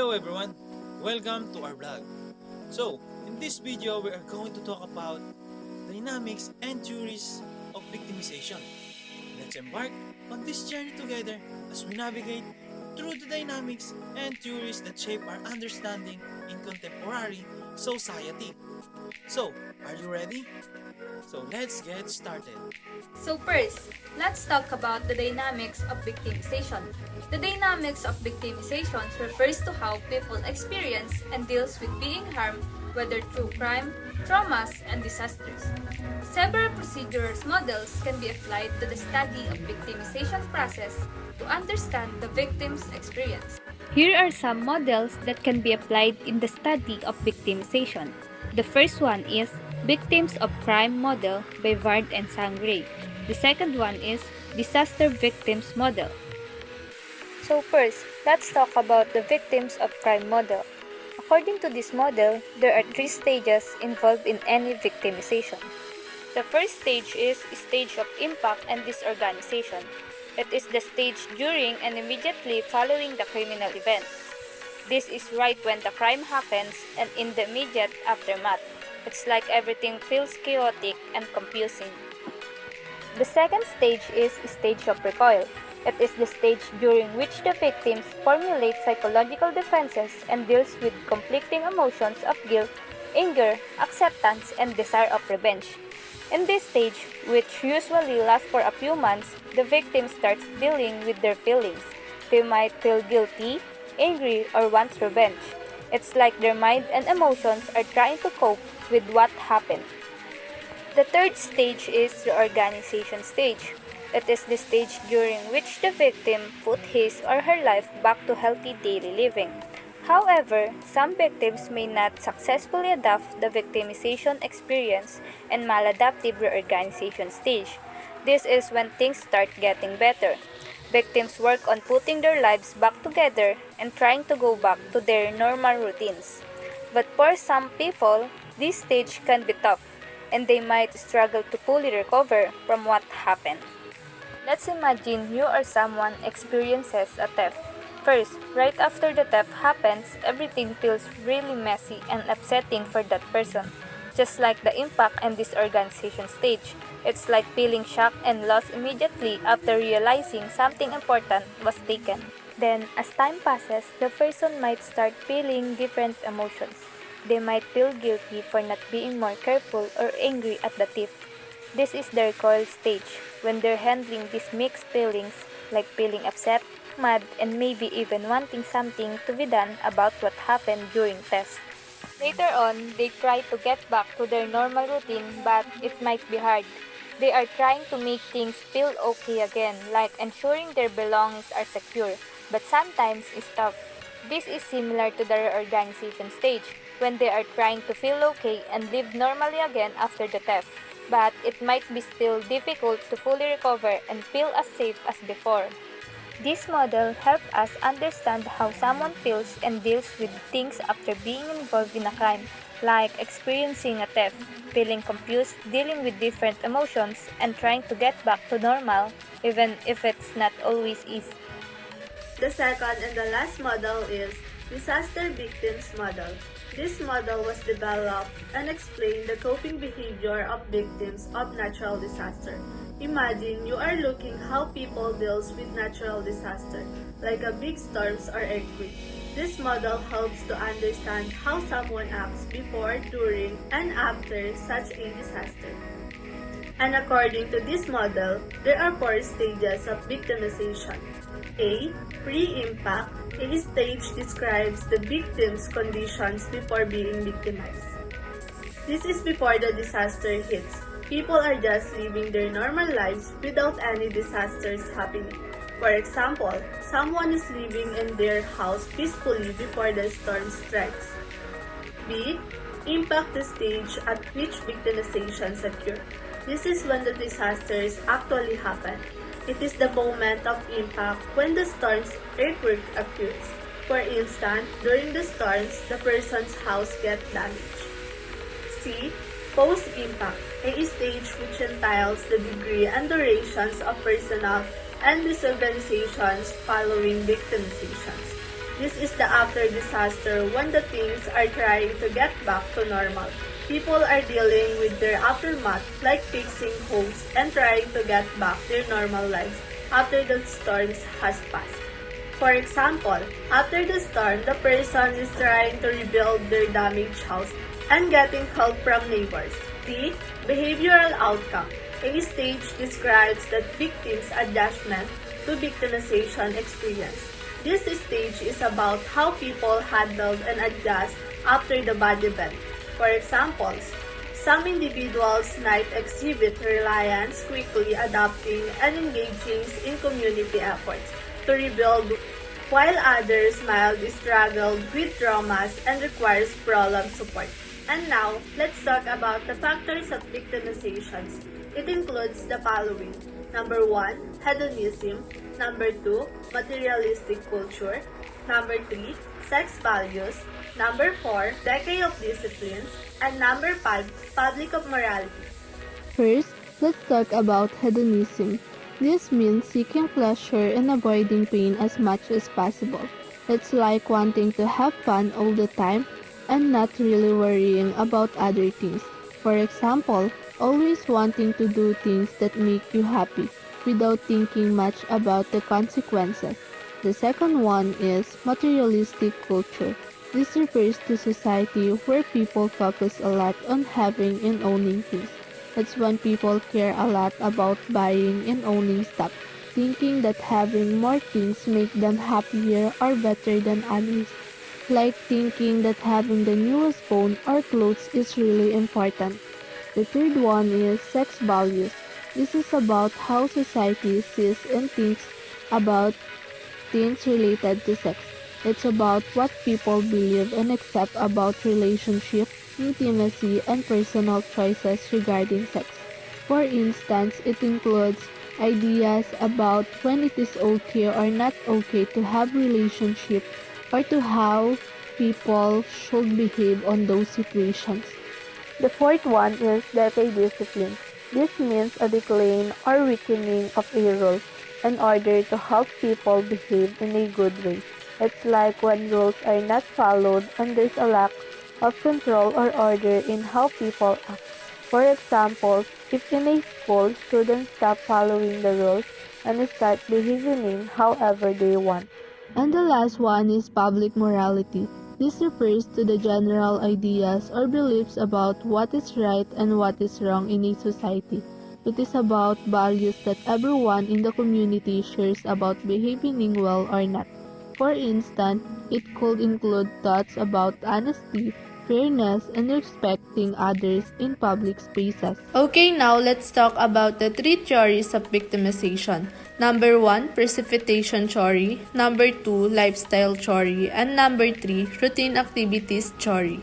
Hello everyone, welcome to our vlog. So, in this video we are going to talk about dynamics and theories of victimization. Let's embark on this journey together as we navigate through the dynamics and theories that shape our understanding in contemporary society. So, are you ready? So let's get started. So first, let's talk about the dynamics of victimization. The dynamics of victimization refers to how people experience and deals with being harmed, whether through crime, traumas, and disasters. Several procedural models can be applied to the study of victimization process to understand the victim's experience. Here are some models that can be applied in the study of victimization. The first one is Victims of Crime Model by Vard and Sangre. The second one is Disaster Victims Model. So first, let's talk about the Victims of Crime Model. According to this model, there are three stages involved in any victimization. The first stage is stage of impact and disorganization. It is the stage during and immediately following the criminal event. This is right when the crime happens and in the immediate aftermath. It's like everything feels chaotic and confusing. The second stage is stage of recoil. It is the stage during which the victims formulate psychological defenses and deals with conflicting emotions of guilt, anger, acceptance, and desire of revenge. In this stage, which usually lasts for a few months, the victim starts dealing with their feelings. They might feel guilty, angry, or want revenge. It's like their mind and emotions are trying to cope with what happened. The third stage is the organization stage. It is the stage during which the victim put his or her life back to healthy daily living. However, some victims may not successfully adapt the victimization experience and maladaptive reorganization stage. This is when things start getting better. Victims work on putting their lives back together and trying to go back to their normal routines. But for some people, this stage can be tough, and they might struggle to fully recover from what happened. Let's imagine you or someone experiences a theft. First, right after the theft happens, everything feels really messy and upsetting for that person. Just like the impact and disorganization stage, it's like feeling shocked and lost immediately after realizing something important was taken. Then, as time passes, the person might start feeling different emotions. They might feel guilty for not being more careful or angry at the thief. This is the recoil stage, when they're handling these mixed feelings like feeling upset, mad, and maybe even wanting something to be done about what happened during theft. Later on, they try to get back to their normal routine, but it might be hard. They are trying to make things feel okay again, like ensuring their belongings are secure, but sometimes it's tough. This is similar to the reorganization stage, when they are trying to feel okay and live normally again after the theft, but it might be still difficult to fully recover and feel as safe as before. This model helps us understand how someone feels and deals with things after being involved in a crime, like experiencing a theft, feeling confused, dealing with different emotions, and trying to get back to normal, even if it's not always easy. The second and the last model is Disaster Victims Model. This model was developed and explained the coping behavior of victims of natural disaster. Imagine you are looking how people deals with natural disaster, like a big storms or earthquake. This model helps to understand how someone acts before, during, and after such a disaster. And according to this model, there are four stages of victimization. A. Pre-impact. A stage describes the victim's conditions before being victimized. This is before the disaster hits. People are just living their normal lives without any disasters happening. For example, someone is living in their house peacefully before the storm strikes. B. Impact the stage at which victimizations occur. This is when the disasters actually happen. It is the moment of impact when the storm's earthquake occurs. For instance, during the storms, the person's house gets damaged. C. Post-impact, a stage which entails the degree and durations of personal and disorganizations following victimizations. This is the after disaster when the things are trying to get back to normal. People are dealing with their aftermath like fixing homes and trying to get back their normal lives after the storms has passed. For example, after the storm, the person is trying to rebuild their damaged house and getting help from neighbors. D. Behavioral outcome. A stage describes the victim's adjustment to victimization experience. This stage is about how people handle and adjust after the bad event. For examples, some individuals might exhibit reliance, quickly adapting and engaging in community efforts to rebuild, while others might struggle with traumas and requires prolonged support. And now, let's talk about the factors of victimizations. It includes the following. Number 1, hedonism. Number 2, materialistic culture. Number 3, sex values. Number 4, decay of disciplines. And number 5, public of morality. First, let's talk about hedonism. This means seeking pleasure and avoiding pain as much as possible. It's like wanting to have fun all the time and not really worrying about other things. For example, always wanting to do things that make you happy without thinking much about the consequences. The second one is materialistic culture. This refers to society where people focus a lot on having and owning things. It's when people care a lot about buying and owning stuff, thinking that having more things make them happier or better than others. Like thinking that having the newest phone or clothes is really important. The third one is sex values. This is about how society sees and thinks about things related to sex. It's about what people believe and accept about relationship, intimacy, and personal choices regarding sex. For instance, it includes ideas about when it is okay or not okay to have relationship or to how people should behave on those situations. The fourth one is decay discipline. This means a decline or weakening of a rule in order to help people behave in a good way. It's like when rules are not followed and there's a lack of control or order in how people act. For example, if in a school, students stop following the rules and start behaving however they want. And the last one is public morality. This refers to the general ideas or beliefs about what is right and what is wrong in a society. It is about values that everyone in the community shares about behaving well or not. For instance, it could include thoughts about honesty, fairness, and respecting others in public spaces. Okay, now let's talk about the three theories of victimization. Number 1, precipitation theory. Number 2, lifestyle theory. And number 3, routine activities theory.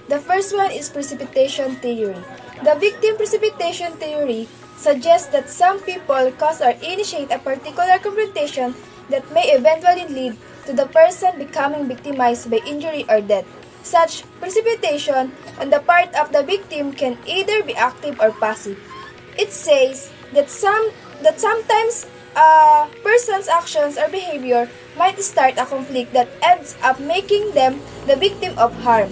The first one is precipitation theory. The victim precipitation theory suggests that some people cause or initiate a particular confrontation that may eventually lead to the person becoming victimized by injury or death. Such precipitation on the part of the victim can either be active or passive. It says that sometimes a person's actions or behavior might start a conflict that ends up making them the victim of harm.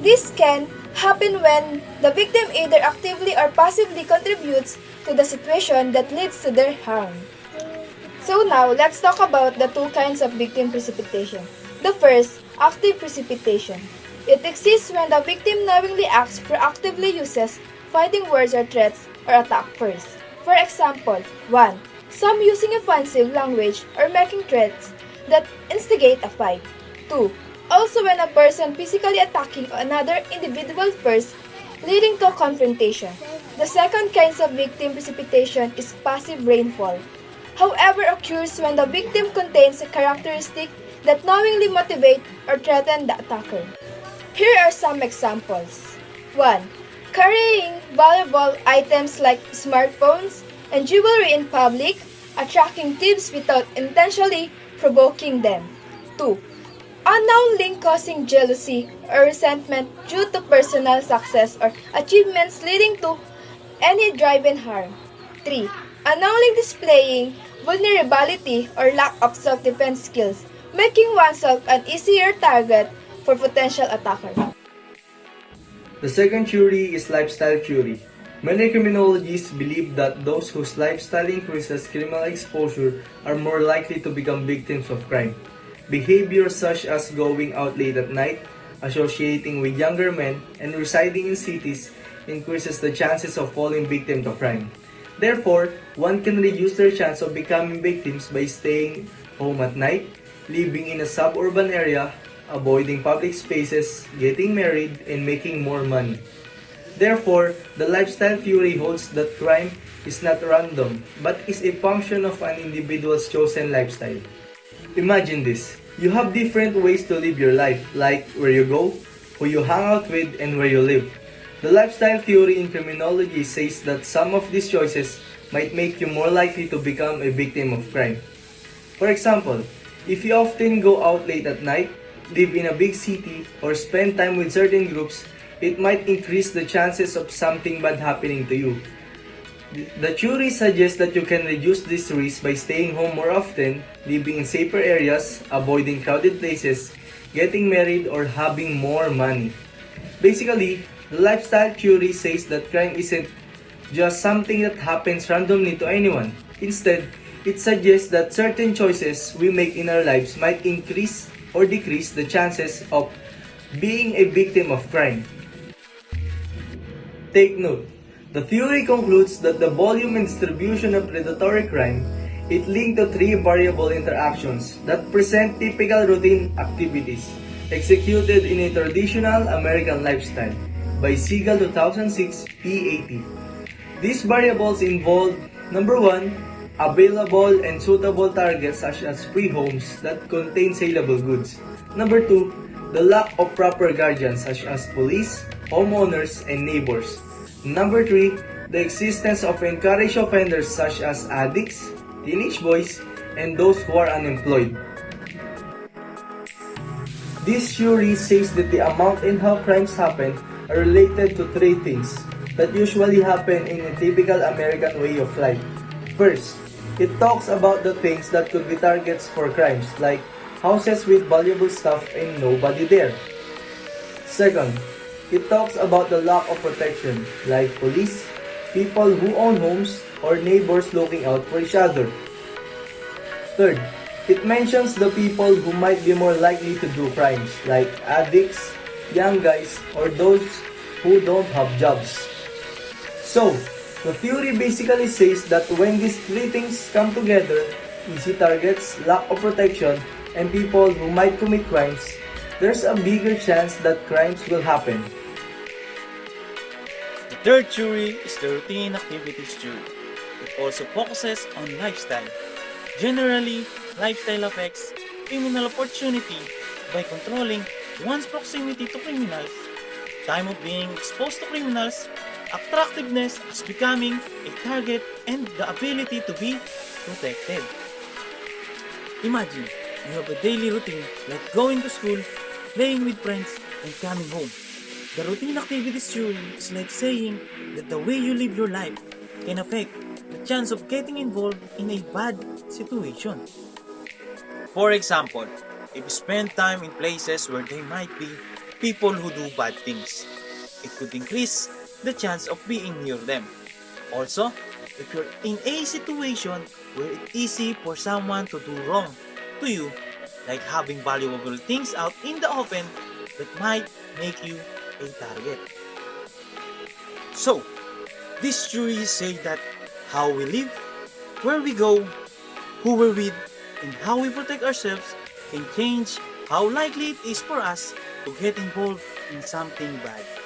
This can happen when the victim either actively or passively contributes to the situation that leads to their harm. So now, let's talk about the two kinds of victim precipitation. The first, active precipitation. It exists when the victim knowingly acts proactively uses fighting words or threats or attack first. For example, 1. Some using offensive language or making threats that instigate a fight. 2. Also when a person physically attacking another individual first, leading to a confrontation. The second kind of victim precipitation is passive rainfall. However, occurs when the victim contains a characteristic that knowingly motivate or threaten the attacker. Here are some examples. 1. Carrying valuable items like smartphones and jewelry in public, attracting thieves without intentionally provoking them. 2. Unknowingly causing jealousy or resentment due to personal success or achievements leading to any drive-in harm. 3. Unknowingly displaying vulnerability or lack of self-defense skills making oneself an easier target for potential attackers. The second theory is lifestyle theory. Many criminologists believe that those whose lifestyle increases criminal exposure are more likely to become victims of crime. Behaviors such as going out late at night, associating with younger men, and residing in cities increases the chances of falling victim to crime. Therefore, one can reduce their chance of becoming victims by staying home at night, living in a suburban area, avoiding public spaces, getting married, and making more money. Therefore, the lifestyle theory holds that crime is not random, but is a function of an individual's chosen lifestyle. Imagine this. You have different ways to live your life, like where you go, who you hang out with, and where you live. The lifestyle theory in criminology says that some of these choices might make you more likely to become a victim of crime. For example, if you often go out late at night, live in a big city, or spend time with certain groups, it might increase the chances of something bad happening to you. The theory suggests that you can reduce this risk by staying home more often, living in safer areas, avoiding crowded places, getting married, or having more money. Basically, the lifestyle theory says that crime isn't just something that happens randomly to anyone. Instead, it suggests that certain choices we make in our lives might increase or decrease the chances of being a victim of crime. Take note, the theory concludes that the volume and distribution of predatory crime is linked to three variable interactions that present typical routine activities executed in a traditional American lifestyle by Siegel 2006 P80. These variables involve number 1, available and suitable targets such as free homes that contain saleable goods. Number 2, the lack of proper guardians such as police, homeowners, and neighbors. Number 3, the existence of encouraged offenders such as addicts, teenage boys, and those who are unemployed. This theory says that the amount and how crimes happen are related to three things that usually happen in a typical American way of life. First, it talks about the things that could be targets for crimes like houses with valuable stuff and nobody there. Second, it talks about the lack of protection like police, people who own homes, or neighbors looking out for each other. Third, it mentions the people who might be more likely to do crimes like addicts, young guys, or those who don't have jobs. So, the theory basically says that when these three things come together, easy targets, lack of protection, and people who might commit crimes, there's a bigger chance that crimes will happen. The third theory is the routine activities theory. It also focuses on lifestyle. Generally, lifestyle affects criminal opportunity by controlling one's proximity to criminals, time of being exposed to criminals, attractiveness as becoming a target, and the ability to be protected. Imagine, you have a daily routine like going to school, playing with friends, and coming home. The routine activities theory is like saying that the way you live your life can affect the chance of getting involved in a bad situation. For example, if you spend time in places where there might be people who do bad things, it could increase the chance of being near them. Also, if you're in a situation where it's easy for someone to do wrong to you, like having valuable things out in the open that might make you a target. So, these theories say that how we live, where we go, who we're with, and how we protect ourselves can change how likely it is for us to get involved in something bad.